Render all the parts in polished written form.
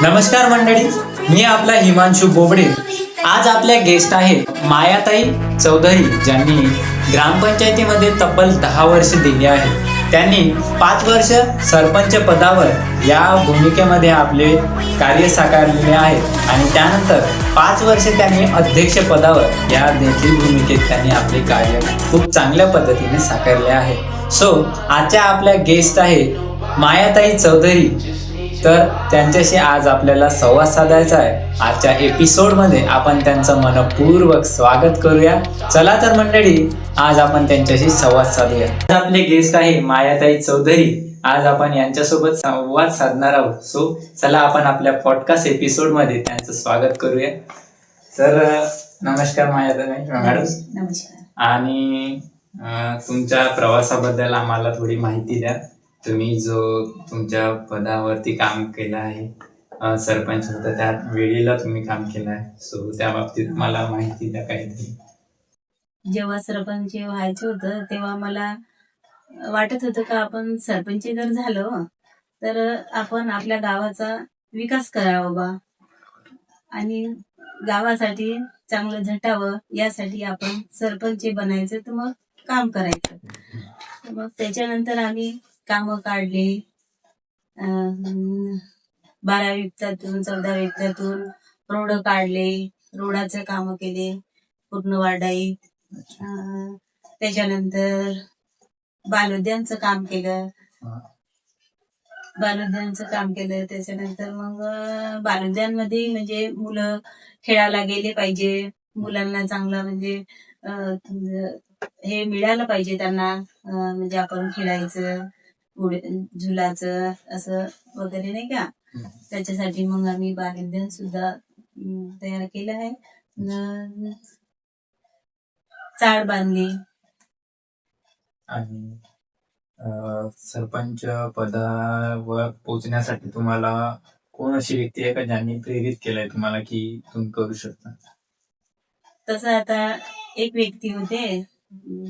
नमस्कार मंडळी, मी आपला हिमांशू बोबडे. आज आपल्या गेस्ट आहे मायाताई चौधरी, ज्यांनी ग्रामपंचायतीमध्ये तब्बल 10 वर्ष दिली आहे. त्यांनी 5 वर्ष सरपंच पदावर या भूमिकेमध्ये आपले कार्य साकारलेले आहे आणि त्यानंतर 5 वर्ष त्यांनी अध्यक्ष पदावर या देखील भूमिकेत त्यांनी आपले कार्य खूप चांगल्या पद्धतीने साकारले आहे. सो आजच्या आपल्या गेस्ट आहे मायाताई चौधरी. तर त्यांच्याशी आज आपल्याला संवाद साधायचा आहे. आजच्या एपिसोडमध्ये आपण त्यांचं मनपूर्वक स्वागत करूया. चला तर मंडळी, आज आपण त्यांच्याशी संवाद साधूया. आज आपले गेस्ट आहे मायाताई चौधरी. आज आपण यांच्यासोबत संवाद साधणार आहोत. सो चला आपण आपल्या पॉडकास्ट एपिसोडमध्ये त्यांचं स्वागत करूया. तर नमस्कार मायाताई मॅडम. नमस्कार. आणि तुमच्या प्रवासाबद्दल आम्हाला थोडी माहिती द्या. तुम्ही जो तुमच्या पदावरती काम केलं आहे, सरपंच होता त्या वेळेला तुम्ही काम केलं आहे. सो त्या बाबतीत मला माहिती द्या काहीतरी. जेव्हा सरपंच व्हायचं होतं तेव्हा मला वाटत होतं का आपण सरपंच जर झालो तर आपण आपल्या गावाचा विकास करावा बा आणि गावासाठी चांगलं झटावं, यासाठी आपण सरपंच बनायचं, तर मग काम करायचं. तर मग त्याच्यानंतर आम्ही कामं काढले. 12 वित्तातून 14 वित्तातून रोड काढले, रोडाचं काम केले पूर्ण वार्डाईत. त्याच्यानंतर बालोद्यानचं काम केलं. त्याच्यानंतर मग बालोद्यांमध्ये म्हणजे मुलं खेळायला गेले पाहिजे, मुलांना चांगलं म्हणजे हे मिळालं पाहिजे त्यांना, म्हणजे आपण खेळायचं, झुलाचं असं वगैरे नाही का. त्याच्यासाठी मग आम्ही बालोद्यान सुद्धा तयार केलं आहे. चाळ बांधली. आणि सरपंच पदावर पोहोचण्यासाठी तुम्हाला कोण अशी व्यक्ती आहे का ज्यांनी प्रेरित केलंय तुम्हाला की तुम्ही करू शकता? तसं आता एक व्यक्ती होते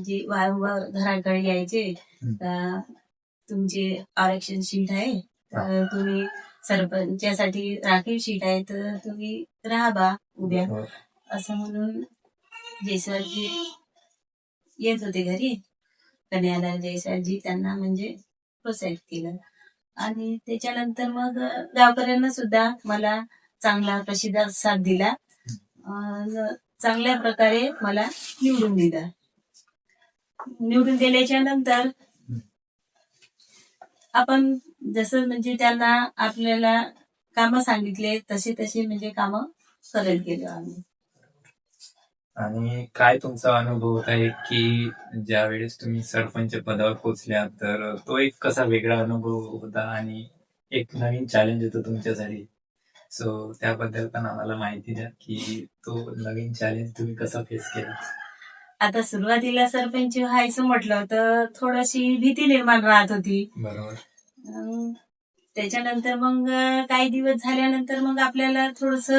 जे वारंवार घराकडे यायचे. तुमचे आरक्षण शीट आहे तर तुम्ही सरपंचासाठी राखीव शीट आहे तर तुम्ही राहा बा उभ्या, असं म्हणून जयस्वालजी येत होते घरी. कन्याला जयस्वालजी त्यांना म्हणजे प्रोत्साहित केलं. आणि त्याच्यानंतर मग गावकऱ्यांना सुद्धा मला चांगला प्रतिसाद दिला. चांगल्या प्रकारे मला निवडून दिलं. निवडून दिल्याच्या नंतर आपण जसं म्हणजे त्यांना आपल्याला कामं सांगितले तसे म्हणजे कामं करत गेलो आम्ही. आणि काय तुमचा अनुभव आहे की ज्या वेळेस तुम्ही सरपंच पदावर पोहोचल्या तर तो एक कसा वेगळा अनुभव होता आणि एक नवीन चॅलेंज होतं तुमच्यासाठी. सो त्याबद्दल पण आम्हाला माहिती द्या की तो नवीन चॅलेंज तुम्ही कसा फेस केला. आता सुरुवातीला सरपंच व्हायचं म्हटलं तर थोडीशी भीती निर्माण राहत होती. बरोबर. त्याच्यानंतर मग काही दिवस झाल्यानंतर मग आपल्याला थोडस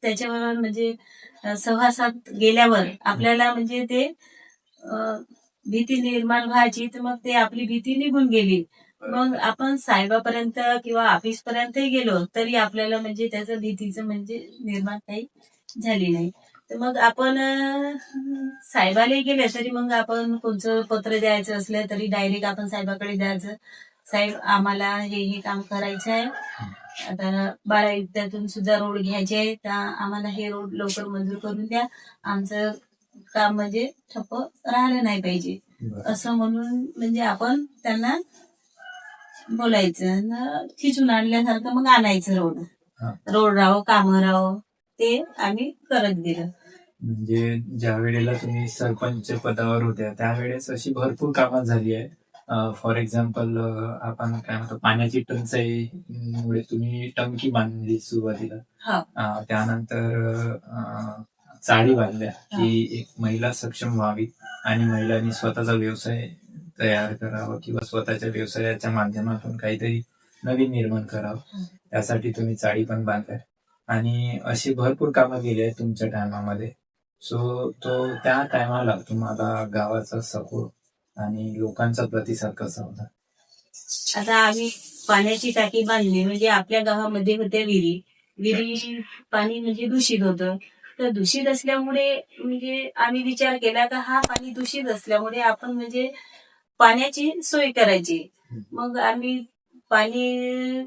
त्याच्यावर म्हणजे सहवासात गेल्यावर आपल्याला म्हणजे ते भीती निर्माण व्हायची, तर मग ते आपली भीती निघून गेली. मग आपण साहेबापर्यंत किंवा ऑफिस पर्यंत गेलो तरी आपल्याला म्हणजे त्याचं भीतीचं म्हणजे निर्माण काही झाली नाही. तर मग आपण साहेबाला गेले तरी मग आपण कोणतं पत्र द्यायचं असलं तरी डायरेक्ट आपण साहेबाकडे द्यायचं. साहेब, आम्हाला हे काम करायचं आहे. आता 12 वित्तातून सुद्धा रोड घ्यायचे आहे, तर आम्हाला हे रोड लवकर मंजूर करून द्या. आमचं काम म्हणजे ठप्प राहिलं नाही पाहिजे, असं म्हणून म्हणजे आपण त्यांना बोलायचं. खिचून आणल्यासारखं मग आणायचं रोड राहो, कामं राहो, ते आम्ही करत गेलो. म्हणजे ज्या वेळेला तुम्ही सरपंच पदावर होत्या त्यावेळेस अशी भरपूर कामं झाली आहे. फॉर एक्झाम्पल आपण काय म्हणतो, पाण्याची टंचाईमुळे तुम्ही टंकी बांधली सुरुवातीला. त्यानंतर चाळी बांधल्या की एक महिला सक्षम व्हावी आणि महिलांनी स्वतःचा व्यवसाय तयार करावा किंवा स्वतःच्या व्यवसायाच्या माध्यमातून काहीतरी नवीन निर्माण करावं, त्यासाठी तुम्ही चाळी पण बांधल्या. आणि अशी भरपूर कामं गेली आहेत तुमच्या टायमामध्ये. सो त्या टायमाला तुम्हाला गावाचा सपोर्ट आणि लोकांचा प्रतिसाद कसा होता? आता आम्ही पाण्याची टाकी बांधली. म्हणजे आपल्या गावामध्ये होत्या विहिरी पाणी म्हणजे दूषित होतं. तर दूषित असल्यामुळे म्हणजे आम्ही विचार केला का हा पाणी दूषित असल्यामुळे आपण म्हणजे पाण्याची सोय करायची. मग आम्ही पाणी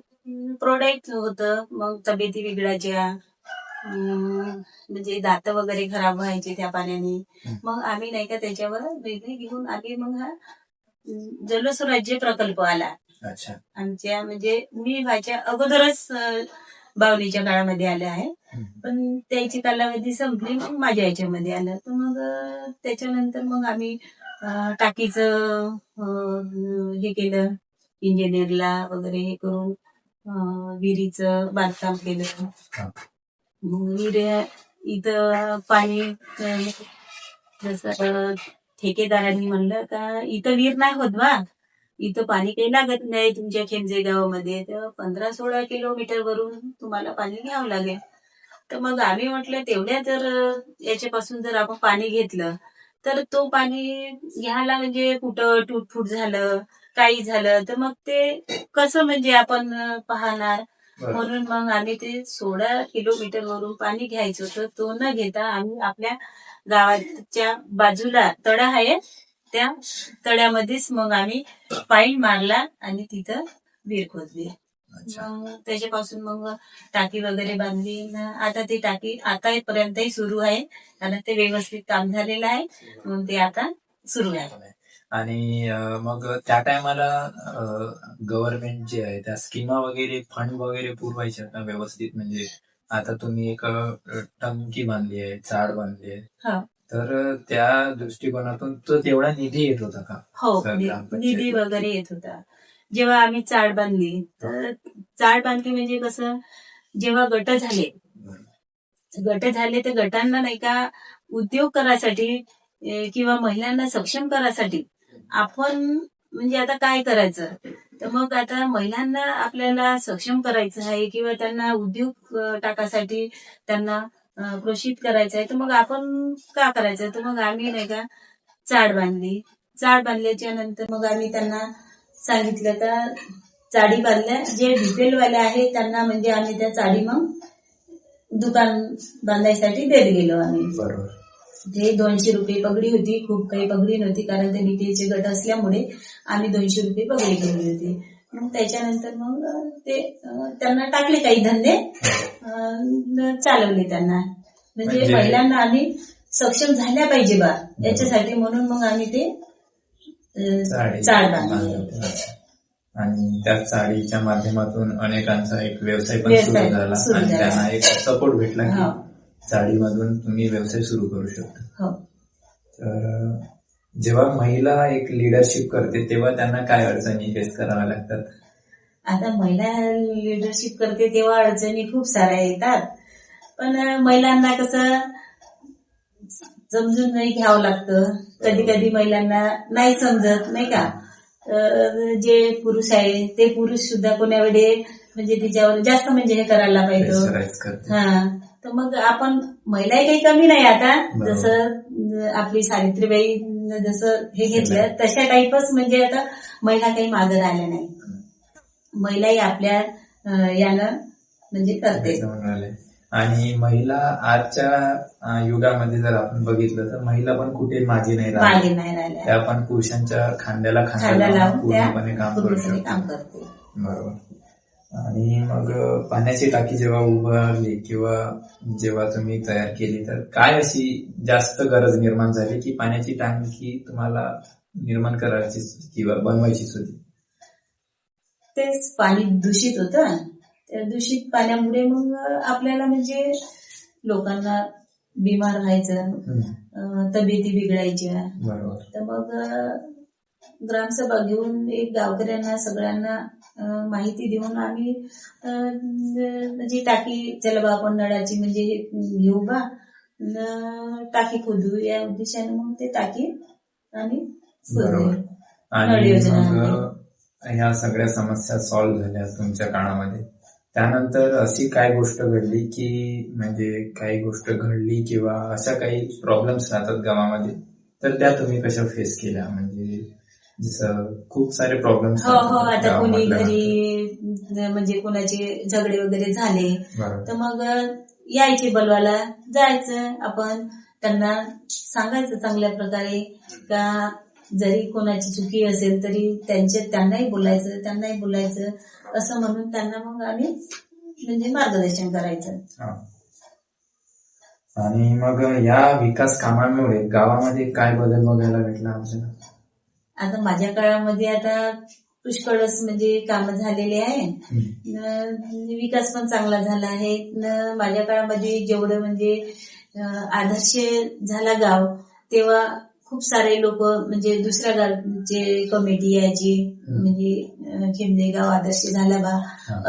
प्रोडक्ट होतं, मग तब्येती बिघडायच्या, म्हणजे दात वगैरे खराब व्हायचे त्या पाण्याने. मग आम्ही नाही का त्याच्यावर वेगळी घेऊन आम्ही मग हा जलस्वराज्य प्रकल्प आला. अच्छा. आमच्या म्हणजे मी व्हायच्या अगोदरच बावलीच्या काळामध्ये आले आहे. पण त्याची कालावधी संपली, मग माझ्या याच्यामध्ये आलं. तर मग त्याच्यानंतर मग आम्ही टाकीचं हे केलं, इंजिनियरला वगैरे हे करून विहिरीचं बांधकाम केलं. मग विहिऱ्या इथं पाणी जसं ठेकेदारांनी म्हणलं का इथं विहीर नाही होत बा, इथं पाणी काही लागत नाही तुमच्या खेमजे गावामध्ये, तर 15-16 किलोमीटर वरून तुम्हाला पाणी घ्यावं लागेल. तर मग आम्ही म्हटलं तेवढ्या जर याच्यापासून जर आपण पाणी घेतलं तर तो पाणी घ्यायला म्हणजे कुठं तुटफूट झालं, काही झालं तर मग ते कसं म्हणजे आपण पाहणार. म्हणून मग आम्ही ते 16 किलोमीटर वरून पाणी घ्यायचं होतं. तो न घेता आम्ही आपल्या गावाच्या बाजूला तळा आहे, त्या तळ्यामध्येच मग आम्ही पाईप मारला आणि तिथं विहीर खोदली. मग त्याच्यापासून मग टाकी वगैरे बांधली. आता ती टाकी आतापर्यंतही सुरू आहे, कारण ते व्यवस्थित काम झालेलं आहे. मग ते आता सुरू आहे. आणि मग त्या टायमाला गव्हर्नमेंट जे आहे त्या स्कीमा वगैरे फंड वगैरे पुरवायच्या का व्यवस्थित? म्हणजे आता तुम्ही एक टंकी बांधली आहे, चाड बांधली आहे, हो तर त्या दृष्टिकोनातून तो तेवढा निधी येत होता का? हो, ग्रामपंचायत निधी वगैरे येत होता. जेव्हा आम्ही चाळ बांधली तर चाळ बांधली म्हणजे कसं, जेव्हा गट झाले तर गटांना नाही का उद्योग करायसाठी किंवा महिलांना सक्षम करायसाठी आपण म्हणजे आता काय करायचं, तर मग आता महिलांना आपल्याला सक्षम करायचं आहे किंवा त्यांना उद्योग टाकासाठी त्यांना प्रोत्साहित करायचं आहे, तर मग आपण का करायचं. तर मग आम्ही नाही का चाळ बांधली. चाळ बांधल्याच्या नंतर मग आम्ही त्यांना सांगितलं तर चाळी बांधल्या. जे बीपीएलवाले आहे त्यांना म्हणजे आम्ही त्या चाळी मग दुकान बांधायसाठी देत गेलो आम्ही. बरोबर. ते 200 रुपये पगडी होती, खूप काही पगडी नव्हती, कारण ते बीपीएलचे गट असल्यामुळे आम्ही 200 रुपये पगडी केली होती. मग त्याच्यानंतर मग ते त्यांना टाकले काही धंदे, चालवले त्यांना. म्हणजे महिलांना आम्ही सक्षम झाल्या पाहिजे बा याच्यासाठी, म्हणून मग आम्ही ते चाळ बांधले. आणि त्या चाळीच्या माध्यमातून अनेकांचा एक व्यवसाय पण सुरू झाला आणि त्यांना एक सपोर्ट भेटला की चाळीमधून तुम्ही व्यवसाय सुरू करू शकता. तर जेव्हा महिला एक लिडरशिप करते तेव्हा त्यांना काय अडचणी फेस कराव्या लागतात? आता महिला लिडरशिप करते तेव्हा अडचणी खूप साऱ्या येतात, पण महिलांना कसं समजून नाही घ्यावं लागतं. कधी कधी महिलांना नाही समजत नाही का. जे पुरुष आहे ते पुरुष सुद्धा कोण्या वेळे म्हणजे तिच्यावर जास्त म्हणजे हे करायला पाहिजे. तर मग आपण महिलाही काही कमी नाही. आता जसं आपली सावित्रीबाई जसं हे घेतलं तशा टाईपच म्हणजे आता महिला काही मागं राहिल्या नाही. महिलाही आपल्या यानं म्हणजे करते. आणि महिला आजच्या युगामध्ये जर आपण बघितलं तर महिला पण कुठे मागे नाही राहिल्या. त्या पण पुरुषांच्या खांद्याला खांदा लावून पूर्णपणे काम करते. बरोबर. आणि मग पाण्याची टाकी जेव्हा उभारली किंवा जेव्हा तुम्ही तयार केली तर काय अशी जास्त गरज निर्माण झाली की पाण्याची टाकी तुम्हाला निर्माण करायची किंवा बनवायचीच होती? तेच पाणी दूषित होतं. त्या दूषित पाण्यामुळे मग आपल्याला म्हणजे लोकांना बिमार व्हायचं, तब्येती बिघडायच्या. तर मग ग्रामसभा घेऊन एक गावकऱ्यांना सगळ्यांना माहिती देऊन आम्ही म्हणजे टाकी चला बा आपण नळाची म्हणजे घेऊ बा, टाकी खोदू या उद्देशाने मग ते टाकी आम्ही नळ योजना. ह्या सगळ्या समस्या सॉल्व्ह झाल्या तुमच्या काळामध्ये. त्यानंतर अशी काय गोष्ट घडली की म्हणजे काही गोष्ट घडली किंवा अशा काही प्रॉब्लेम्स राहतात गावामध्ये, तर त्या तुम्ही कशा फेस केल्या? म्हणजे जसं खूप सारे प्रॉब्लेम्स. हो, आता कोणी घरी म्हणजे कोणाचे झगडे वगैरे झाले बरोबर. तर मग यायचे बोलवायला, जायचं आपण त्यांना सांगायचं चांगल्या प्रकारे का जरी कोणाची चुकी असेल तरी त्यांनाही बोलायचं असं म्हणून त्यांना मग आम्ही म्हणजे मार्गदर्शन करायचं. हा. आणि मग या विकास कामामुळे गावामध्ये काय बदल बघायला भेटला आपल्याला? आता माझ्या काळामध्ये आता पुष्कळच म्हणजे काम झालेले आहे, विकास पण चांगला झाला आहे. माझ्या काळामध्ये जेवढं म्हणजे आदर्श झाला गाव तेव्हा खूप सारे लोक म्हणजे दुसऱ्या गावचे कमिटी यायची, म्हणजे खिंदेगाव आदर्श झाला बा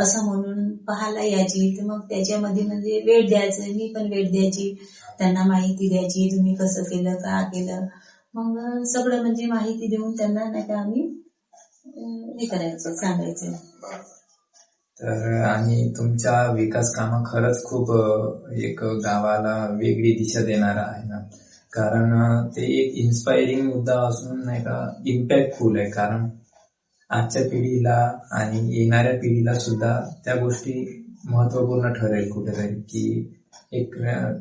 असं म्हणून पाहायला यायची. तर मग त्याच्यामध्ये म्हणजे वेळ द्यायचं, मी पण वेळ द्यायची, त्यांना माहिती द्यायची तुम्ही कसं केलं का केलं, मग सगळं म्हणजे माहिती देऊन त्यांना नाही का आम्ही हे करायचं सांगायचं. तर आणि तुमच्या विकास कामं खरंच खूप एक गावाला वेगळी दिशा देणारा आहे ना, कारण ते एक इन्स्पायरिंग मुद्दा असून नाही का इम्पॅक्टफुल आहे. कारण आजच्या पिढीला आणि येणाऱ्या पिढीला सुद्धा त्या गोष्टी महत्वपूर्ण ठरेल कुठेतरी, की एक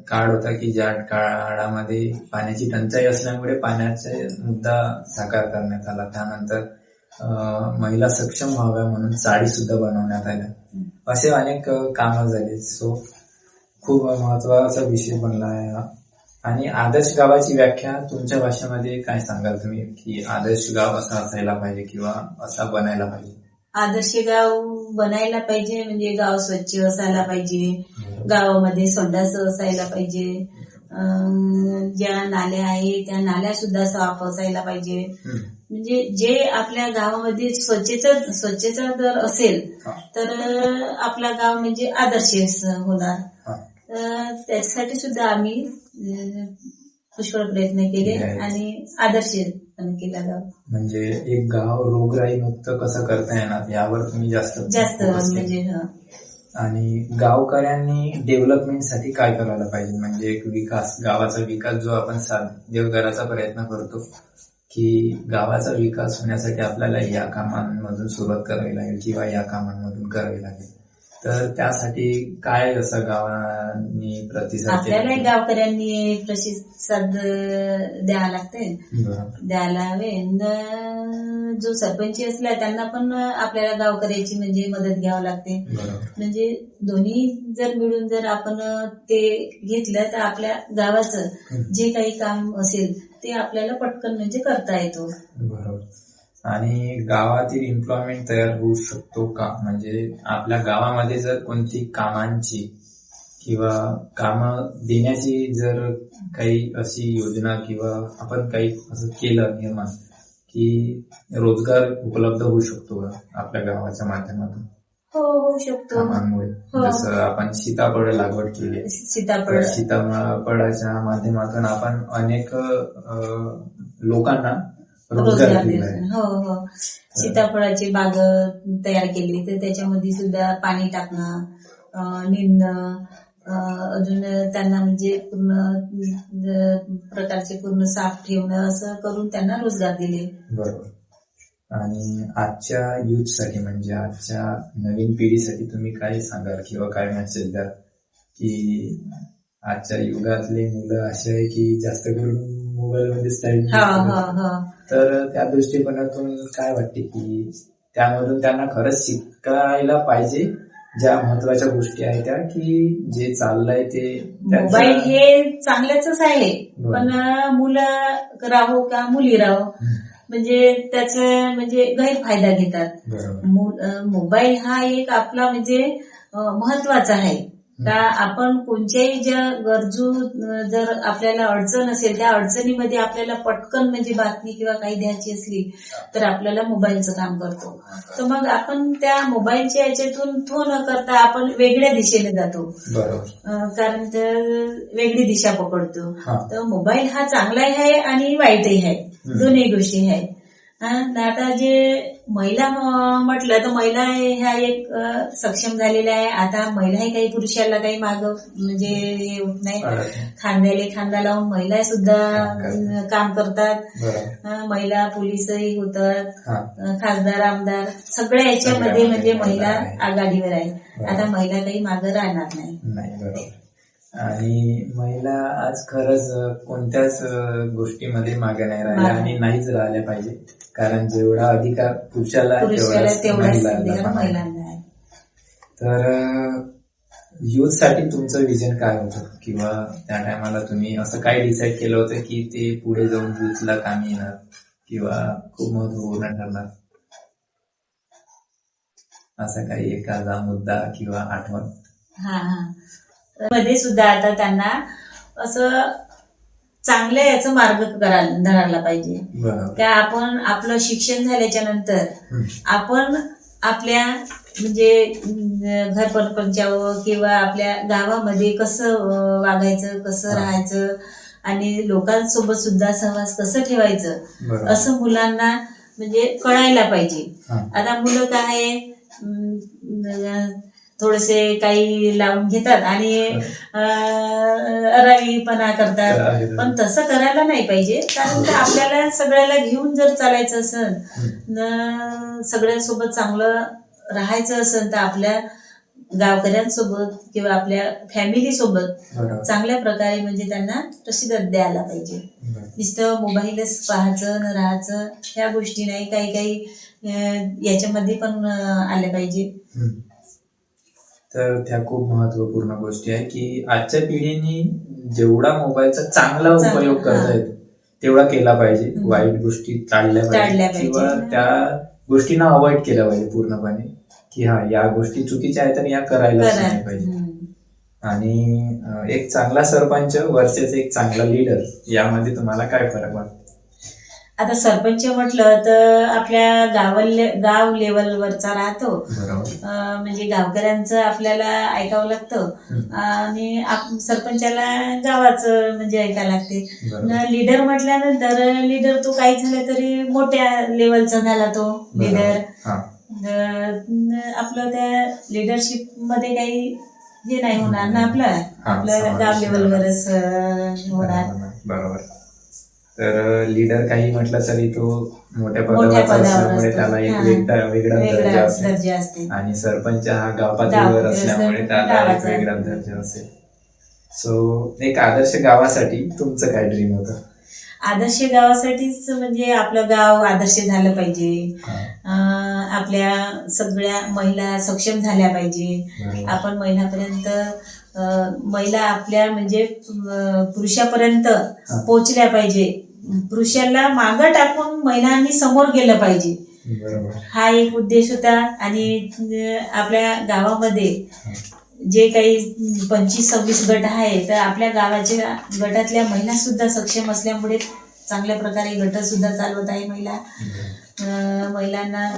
काळ होता की ज्या काळामध्ये पाण्याची टंचाई असल्यामुळे पाण्याचा मुद्दा साकार करण्यात आला. त्यानंतर महिला सक्षम व्हाव्या म्हणून साडी सुद्धा बनवण्यात आल्या. असे अनेक कामं झाले. सो खूप महत्वाचा विषय बनला आहे हा. आणि आदर्श गावाची व्याख्या तुमच्या भाषेमध्ये काय सांगाल तुम्ही, की आदर्श गाव असा असायला पाहिजे किंवा असा बनायला पाहिजे? आदर्श गाव बनायला पाहिजे म्हणजे गाव स्वच्छ असायला पाहिजे, गावामध्ये संडास असायला पाहिजे, ज्या नाल्या आहे त्या नाल्या सुद्धा साफ असायला पाहिजे. म्हणजे जे आपल्या गावामध्ये स्वच्छता जर असेल तर आपला गाव म्हणजे आदर्श होणार. त्याच्यासाठी सुद्धा आम्ही पुष्कळ प्रयत्न केले आणि आदर्श केला गाव. म्हणजे एक गाव रोगराई मुक्त कसं करता येणार यावर तुम्ही जास्त म्हणजे. आणि गावकऱ्यांनी डेव्हलपमेंटसाठी काय करायला पाहिजे, म्हणजे एक गावाचा विकास जो आपण साध्य करायचा प्रयत्न करतो, की गावाचा विकास होण्यासाठी आपल्याला या कामांमधून सुरुवात करावी लागेल किंवा या कामांमधून करावी लागेल, तर त्यासाठी काय असं गावांनी प्रतिसाद आपल्याला गावकऱ्यांनी प्रतिसाद द्यावा द्यायला हवे. जो सरपंच असला त्यांना पण आपल्याला गावकऱ्याची म्हणजे मदत घ्यावी लागते. म्हणजे दोन्ही जर मिळून जर आपण ते घेतलं तर आपल्या गावाचं जे काही काम असेल ते आपल्याला पटकन म्हणजे करता येतो. बरोबर. आणि गावातील एम्प्लॉयमेंट तयार होऊ शकतो का, म्हणजे आपल्या गावामध्ये जर कोणती कामांची किंवा कामं देण्याची जर काही अशी योजना किंवा आपण काही असं केलं निर्माण की रोजगार उपलब्ध होऊ शकतो का आपल्या गावाच्या माध्यमातून? हो, होऊ शकतो. कामांमुळे जसं आपण सीताफळ लागवड केली, सीताफळाच्या माध्यमातून आपण अनेक लोकांना रोजगार दिलाय. हो, सीताफळाची बाग तयार केली तर त्याच्यामध्ये सुद्धा पाणी टाकणं, निंदणं, अजून त्यांना म्हणजे पूर्ण प्रकारचे पूर्ण साफ ठेवणं असं करून त्यांना रोजगार दिले. बरोबर. आणि आजच्या युथसाठी म्हणजे आजच्या नवीन पिढीसाठी तुम्ही काय सांगाल किंवा काय मेसेज द्याल, की आजच्या युगातले मुलं असे आहे की जास्त करून मोबाईल मध्येच टाइम, तर त्या दृष्टिकोनातून काय वाटते की त्यामधून त्यांना खरंच शिकायला पाहिजे ज्या महत्वाच्या गोष्टी आहेत त्या, की जे चाललंय ते मोबाईल हे चांगल्याच आहे, पण मुलं राहो का मुली राहो म्हणजे त्याचा म्हणजे गैरफायदा घेतात. मोबाईल हा एक आपला म्हणजे महत्वाचा आहे का आपण कोणत्याही ज्या गरजू जर आपल्याला अडचण असेल त्या अडचणीमध्ये आपल्याला पटकन म्हणजे बातमी किंवा काही द्यायची असली तर आपल्याला मोबाईलचं काम करतो. तर मग आपण त्या मोबाईलच्या याच्यातून तो न करता आपण वेगळ्या दिशेने जातो, कारण वेगळी दिशा पकडतो. तर मोबाईल हा चांगलाही आहे आणि वाईटही आहे, दोन्ही गोष्टी आहेत. आता जे महिला म्हटलं तर महिला ह्या एक सक्षम झालेल्या आहे. आता महिलाही काही पुरुषाला काही माग म्हणजे हे होत नाही, खांद्याला खांदा लावून महिला सुद्धा काम करतात. महिला पोलीसही होतात, खासदार आमदार सगळ्या याच्यामध्ये म्हणजे महिला आघाडीवर आहे. आता महिला काही मागं राहणार नाही. बरोबर. आणि महिला आज खरंच कोणत्याच गोष्टीमध्ये मागे नाही राहिल्या आणि नाहीच राहिल्या पाहिजे, कारण जेवढा अधिकार पुरुषाला तेवढाच महिलांना आहे. तर युथ साठी तुमचं विजन काय होतं, किंवा त्या टायमाला तुम्ही असं काय डिसाईड केलं होतं की ते पुढे जाऊन युथला कामी येणार किंवा खूप महत्वपूर्ण ठरणार, असा काही एखादा मुद्दा किंवा आठवण? मध्ये सुद्धा आता त्यांना असं चांगल्या याचा मार्ग धरायला पाहिजे. त्या आपण आपलं शिक्षण झाल्याच्या नंतर आपण आपल्या म्हणजे घर परपंचावर किंवा आपल्या गावामध्ये कसं वागायचं, कसं राहायचं आणि लोकांसोबत सुद्धा सहवास कसं ठेवायचं असं मुलांना म्हणजे कळायला पाहिजे. आता मुलं काय थोडेसे काही लावून घेतात आणि अरावीपणा करतात, पण तसं करायला नाही पाहिजे. कारण आपल्याला सगळ्याला घेऊन जर चालायचं असेल, सगळ्यांसोबत चांगलं राहायचं असेल तर आपल्या गावकऱ्यांसोबत किंवा आपल्या फॅमिली सोबत चांगल्या प्रकारे म्हणजे त्यांना प्रसिद्ध द्यायला पाहिजे. नुसतं मोबाईलच पाहायचं न राहायचं ह्या गोष्टी नाही, काही काही याच्यामध्ये पण आल्या पाहिजे. तर त्या खूप महत्वपूर्ण गोष्टी आहे की आजच्या पिढीने जेवढा मोबाईलचा चांगला उपयोग करता येतो तेवढा केला पाहिजे. वाईट गोष्टी टाळल्या पाहिजे किंवा त्या गोष्टींना अवॉइड केल्या पाहिजे पूर्णपणे, की या गोष्टी चुकीच्या आहेत आणि या करायलाच नाही पाहिजे. आणि एक चांगला सरपंच वर्सेस एक चांगला लीडर यामध्ये तुम्हाला काय फरक वाटतो? आता सरपंच म्हटलं तर आपल्या गाव लेवलवरचा राहतो, म्हणजे गावकऱ्यांचं आपल्याला ऐकावं लागतं आणि सरपंचाला गावाचं म्हणजे ऐकायला लागते. लीडर म्हटल्यानंतर लीडर तो काही झालं तरी मोठ्या लेवलचा झाला तो लीडर. आपलं त्या लिडरशिप मध्ये काही हे नाही होणार ना, आपलं गाव लेवलवरच होणार. बरोबर. तर लीडर काही म्हटलं तरी तो मोठ्या पदावर असल्यामुळे त्याला एक वेगळा दर्जा असते आणि सरपंच हा गाव पातळीवर असल्यामुळे त्याला एक वेगळा दर्जा असेल. सो एक आदर्श गावासाठी तुमचं काय ड्रीम होतं? आदर्श गावासाठीच म्हणजे आपलं गाव आदर्श झालं पाहिजे, आपल्या सगळ्या महिला सक्षम झाल्या पाहिजे, आपण महिला आपल्या म्हणजे पुरुषापर्यंत पोहोचल्या पाहिजे, पुरुषाला मागं टाकून महिलांनी समोर गेलं पाहिजे. हा एक उद्देश होता. आणि आपल्या गावामध्ये जे काही 25-26 गट आहे तर आपल्या गावाच्या गटातल्या महिला सुद्धा सक्षम असल्यामुळे चांगल्या प्रकारे गट सुद्धा चालवत आहे महिलांना.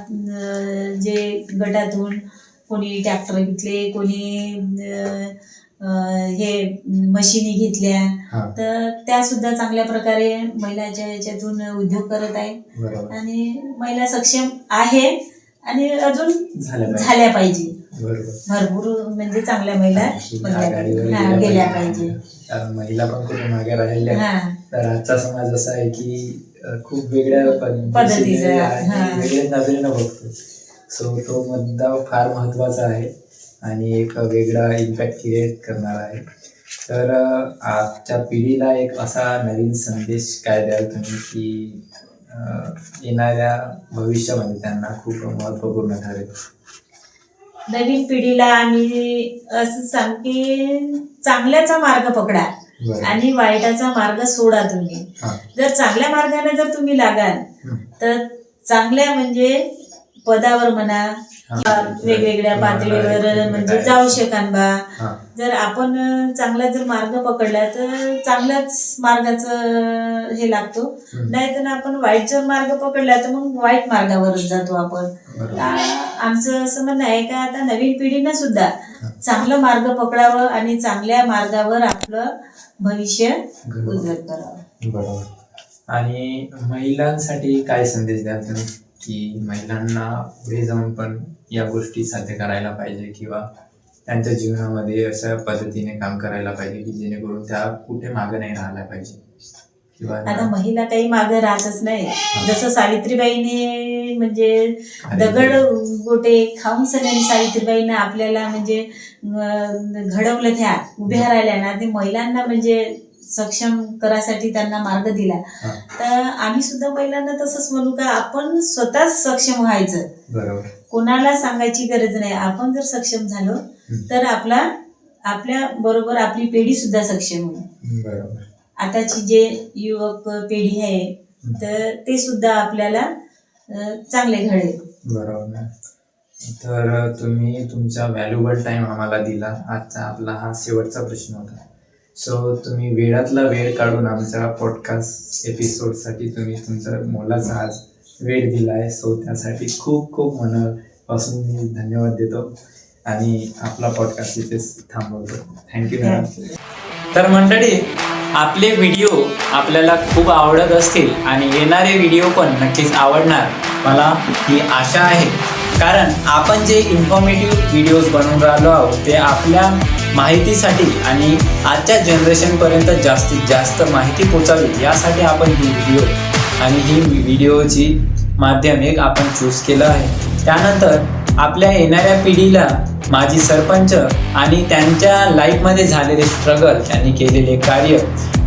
जे गटातून कोणी ट्रॅक्टर घेतले, कोणी हे मशिनी घेतल्या, तर त्या सुद्धा चांगल्या प्रकारे महिलाच्या याच्यातून उद्योग करत आहे आणि महिला सक्षम आहे आणि अजून झाल्या पाहिजे. भरपूर म्हणजे चांगल्या महिला गेल्या पाहिजे, कारण महिला पण खूप मागे राहिल्या. तर आजचा समाज असा आहे की खूप वेगळ्या पद्धतीने वेगळ्या नजरेनं बघतो. सो तो मुद्दा फार महत्वाचा आहे आणि एक वेगळा इम्पॅक्ट क्रिएट करणार आहे. तर आजच्या पिढीला एक असा नवीन संदेश काय द्याल तुम्ही की येणाऱ्या भविष्यामध्ये त्यांना खूप महत्वपूर्ण ठरेल? नवीन पिढीला आम्ही असं सांग की चांगल्याचा मार्ग पकडा आणि वाईटाचा मार्ग सोडा. तुम्ही जर चांगल्या मार्गाने जर तुम्ही लागाल तर चांगल्या म्हणजे पदावर म्हणा वेगवेगळ्या पातळीवर म्हणजे जाऊ शकाल बा. जर आपण चांगला जर मार्ग पकडला तर चांगल्याच मार्गाचं हे लागतो, नाहीतर आपण वाईट जर मार्ग पकडला तर मग वाईट मार्गावरच जातो आपण. आमचं असं म्हणणं आहे का आता नवीन पिढीनं सुद्धा चांगलं मार्ग पकडावं आणि चांगल्या मार्गावर आपलं भविष्य उज्ज्वल करावं. बरोबर. आणि महिलांसाठी काय संदेश द्याल तुम्ही? की महिलांना पुढे जाऊन पण या गोष्टी साध्य करायला पाहिजे किंवा त्यांच्या जीवनामध्ये अशा पद्धतीने काम करायला पाहिजे की जेणेकरून त्या कुठे मागे नाही राहायला पाहिजे किंवा आता महिला काही मागे राहतच नाही. जसं सावित्रीबाईने म्हणजे दगड गोटे खाऊन सगळ्यांनी सावित्रीबाईने आपल्याला म्हणजे घडवलं, त्या उभ्या राहिल्या ना, ते महिलांना म्हणजे सक्षम करायसाठी त्यांना मार्ग दिला. तर आम्ही सुद्धा महिलांना तसंच म्हणू का, आपण स्वतःच सक्षम व्हायचं. बरोबर. कोणाला सांगायची गरज नाही. आपण जर सक्षम झालो तर आपल्या बरोबर आपली पिढी सुद्धा सक्षम होईल. बरोबर. आताची जे युवक पिढी आहे तर ते सुद्धा आपल्याला चांगले घडेल. बरोबर. तर तुम्ही तुमचा व्हॅल्युबल टाइम आम्हाला दिला. आजचा आपला हा शेवटचा प्रश्न होता. सो तुम्ही वेळातला वेळ काढून आमच्या पॉडकास्ट एपिसोडसाठी तुम्ही तुमचा मोलाचा आज वेळ दिला आहे. सो त्यासाठी खूप खूप मनापासून मी धन्यवाद देतो आणि आपला पॉडकास्ट इथेच थांबवतो. Thank you madam. तर मंडळी, आपले व्हिडिओ आपल्याला खूप आवडत असतील आणि येणारे व्हिडिओ पण नक्कीच आवडणार, मला ही आशा आहे. कारण आपण जे इन्फॉर्मेटिव्ह व्हिडिओज बनवून राहिलो आहोत ते आपल्या माहितीसाठी आणि आजच्या जनरेशनपर्यंत जास्तीत जास्त माहिती पोचावी यासाठी आपण ही व्हिडिओ आणि ही व्हिडिओची माध्यम एक आपण चूज केलं आहे. त्यानंतर आपल्या येणाऱ्या पिढीला माजी सरपंच आणि त्यांच्या लाईफमध्ये झालेले स्ट्रगल, त्यांनी केलेले कार्य,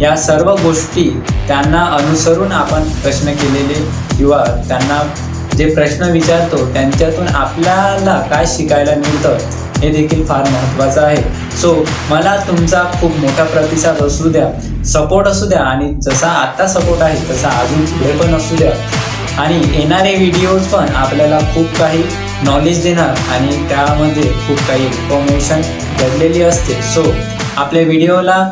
या सर्व गोष्टी त्यांना अनुसरून आपण प्रश्न केलेले किंवा त्यांना जे प्रश्न विचारतो त्यांच्यातून आपल्याला काय शिकायला मिळतं हे देखील फार महत्त्वाचं आहे. सो मला तुमचा खूप मोठा प्रतिसाद असू द्या, सपोर्ट असू द्या आणि जसा आत्ता सपोर्ट आहे तसा अजून पुढे पण असू द्या. आणि येणारे व्हिडिओज पण आपल्याला खूप काही नॉलेज देणार आणि त्यामध्ये खूप काही इन्फॉर्मेशन दडलेली असते. सो आपल्या व्हिडिओला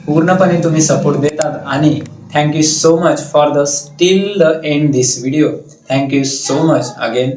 पूर्णपणे तुम्ही सपोर्ट देतात आणि thank you so much for the still the end this video. Thank you so much again.